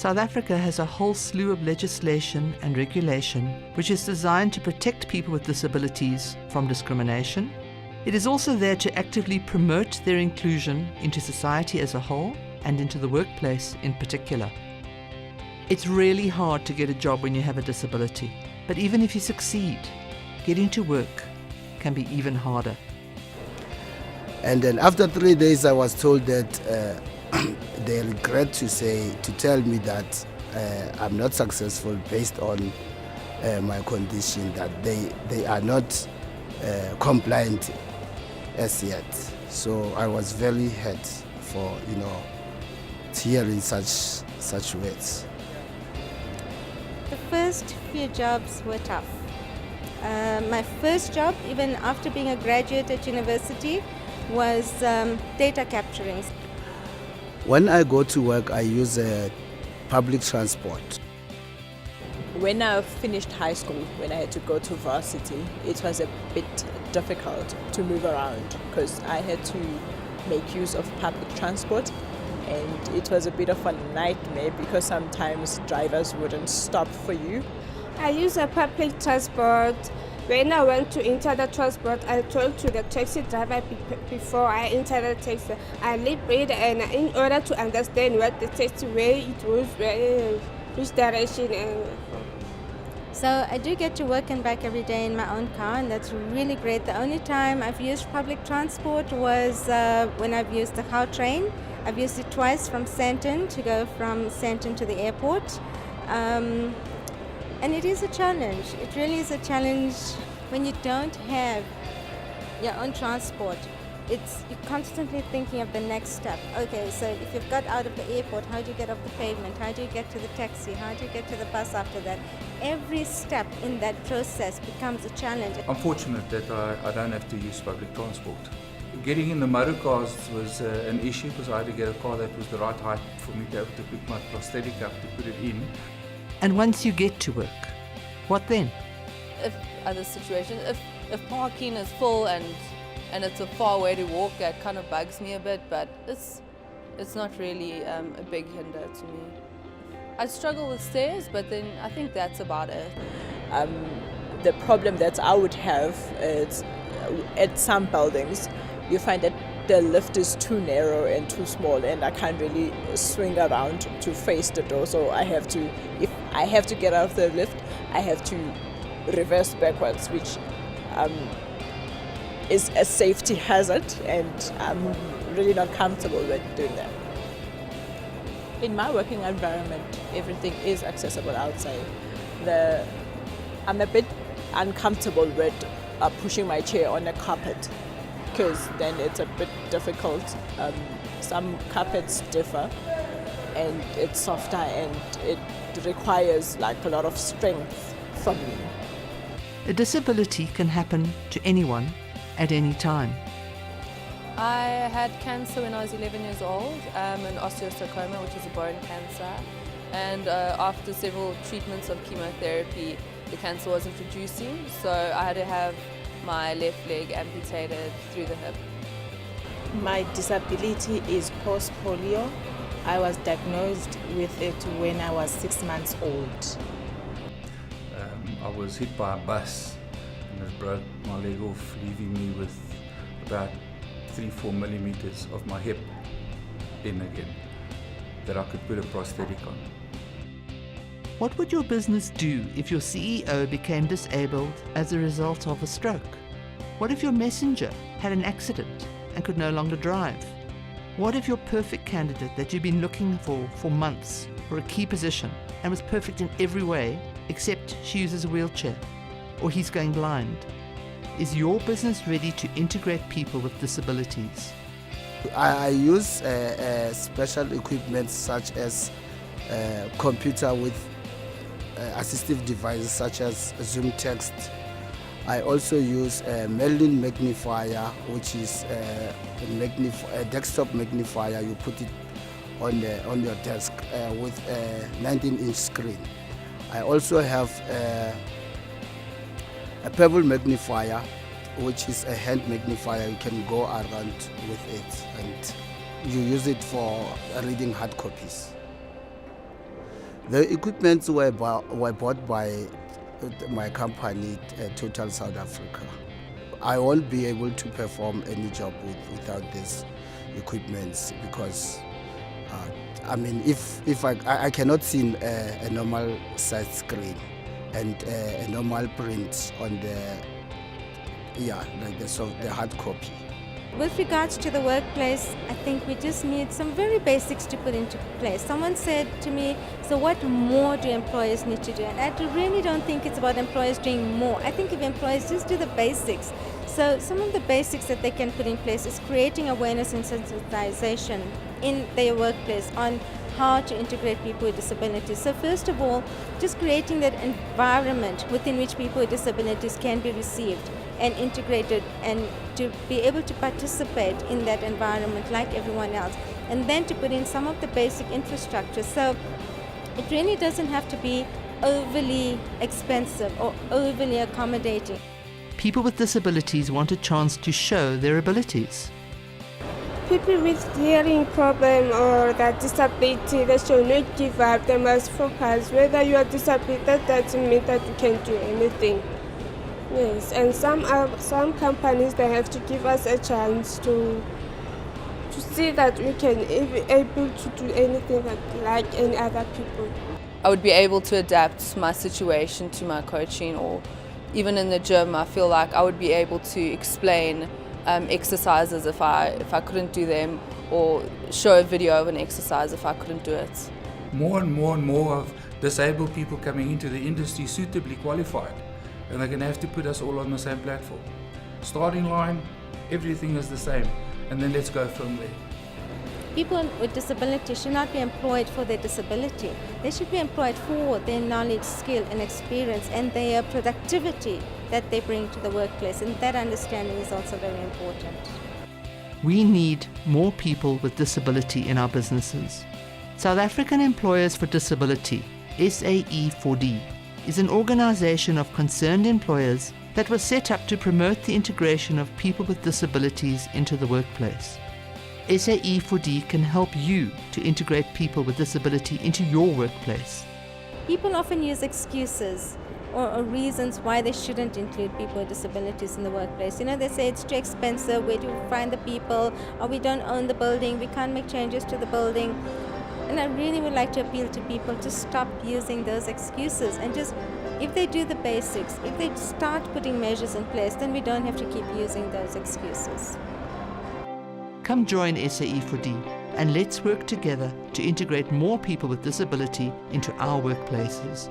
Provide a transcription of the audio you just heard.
South Africa has a whole slew of legislation and regulation which is designed to protect people with disabilities from discrimination. It is also there to actively promote their inclusion into society as a whole and into the workplace in particular. It's really hard to get a job when you have a disability, but even if you succeed, getting to work can be even harder. And then after 3 days, I was told that they regret to tell me that I'm not successful based on my condition, that they are not compliant as yet. So I was very hurt for hearing such words. The first few jobs were tough. My first job, even after being a graduate at university, was data capturing. When I go to work, I use public transport. When I finished high school, when I had to go to varsity, it was a bit difficult to move around because I had to make use of public transport, and it was a bit of a nightmare because sometimes drivers wouldn't stop for you. I use a public transport. When I went to enter the transport, I told to the taxi driver before I enter the taxi, I read and in order to understand what the taxi where it was, which direction. So I do get to work and back every day in my own car, and that's really great. The only time I've used public transport was when I've used the car train. I've used it twice from Sandton to go from Sandton to the airport. And it is a challenge. It really is a challenge when you don't have your own transport. You're constantly thinking of the next step. Okay, so if you've got out of the airport, how do you get off the pavement? How do you get to the taxi? How do you get to the bus after that? Every step in that process becomes a challenge. I'm fortunate that I don't have to use public transport. Getting in the motor cars was an issue because I had to get a car that was the right height for me to be able to pick my prosthetic up to put it in. And once you get to work, what then? If other situations, if parking is full and it's a far way to walk, that kind of bugs me a bit, but it's not really a big hinder to me. I struggle with stairs, but then I think that's about it. The problem that I would have is at some buildings, you find that the lift is too narrow and too small, and I can't really swing around to face the door. So if I have to get out of the lift, I have to reverse backwards, which is a safety hazard, and I'm really not comfortable with doing that. In my working environment, everything is accessible outside. I'm a bit uncomfortable with pushing my chair on a carpet, because then it's a bit difficult. Some carpets differ and it's softer and it requires like a lot of strength from me. A disability can happen to anyone at any time. I had cancer when I was 11 years old, an osteosarcoma, which is a bone cancer. And after several treatments of chemotherapy, the cancer wasn't reducing, so I had to have my left leg amputated through the hip. My disability is post-polio. I was diagnosed with it when I was 6 months old. I was hit by a bus and it broke my leg off, leaving me with about 3-4 millimeters of my hip in again that I could put a prosthetic on. What would your business do if your CEO became disabled as a result of a stroke? What if your messenger had an accident and could no longer drive? What if your perfect candidate that you've been looking for months for a key position and was perfect in every way except she uses a wheelchair, or he's going blind? Is your business ready to integrate people with disabilities? I use special equipment such as computer with assistive devices such as Zoom Text. I also use a Merlin magnifier, which is a desktop magnifier. You put it on your desk with a 19-inch screen. I also have a Pebble magnifier, which is a hand magnifier. You can go around with it and you use it for reading hard copies. The equipments were bought by my company, Total South Africa. I won't be able to perform any job without these equipments because, I mean, if I cannot see a normal size screen and a normal print on the hard copy. With regards to the workplace, I think we just need some very basics to put into place. Someone said to me, so what more do employers need to do? And I really don't think it's about employers doing more. I think if employers just do the basics. So some of the basics that they can put in place is creating awareness and sensitization in their workplace on how to integrate people with disabilities. So first of all, just creating that environment within which people with disabilities can be received and integrated and to be able to participate in that environment like everyone else. And then to put in some of the basic infrastructure. So it really doesn't have to be overly expensive or overly accommodating. People with disabilities want a chance to show their abilities. People with hearing problem or that disability, they should not give up. They must focus. Whether you are disabled, that doesn't mean that you can do anything. Yes, and some companies, they have to give us a chance to see that we can be able to do anything like any other people. I would be able to adapt my situation to my coaching, or even in the gym, I feel like I would be able to explain exercises if I couldn't do them, or show a video of an exercise if I couldn't do it. More and more of disabled people coming into the industry suitably qualified, and they're going to have to put us all on the same platform. Starting line, everything is the same, and then let's go from there. People with disability should not be employed for their disability. They should be employed for their knowledge, skill and experience and their productivity that they bring to the workplace, and that understanding is also very important. We need more people with disability in our businesses. South African Employers for Disability, SAE4D, is an organization of concerned employers that was set up to promote the integration of people with disabilities into the workplace. SAE4D can help you to integrate people with disability into your workplace. People often use excuses or reasons why they shouldn't include people with disabilities in the workplace. You know, they say it's too expensive, where do we find the people, or we don't own the building, we can't make changes to the building. And I really would like to appeal to people to stop using those excuses and just, if they do the basics, if they start putting measures in place, then we don't have to keep using those excuses. Come join SAE4D and let's work together to integrate more people with disability into our workplaces.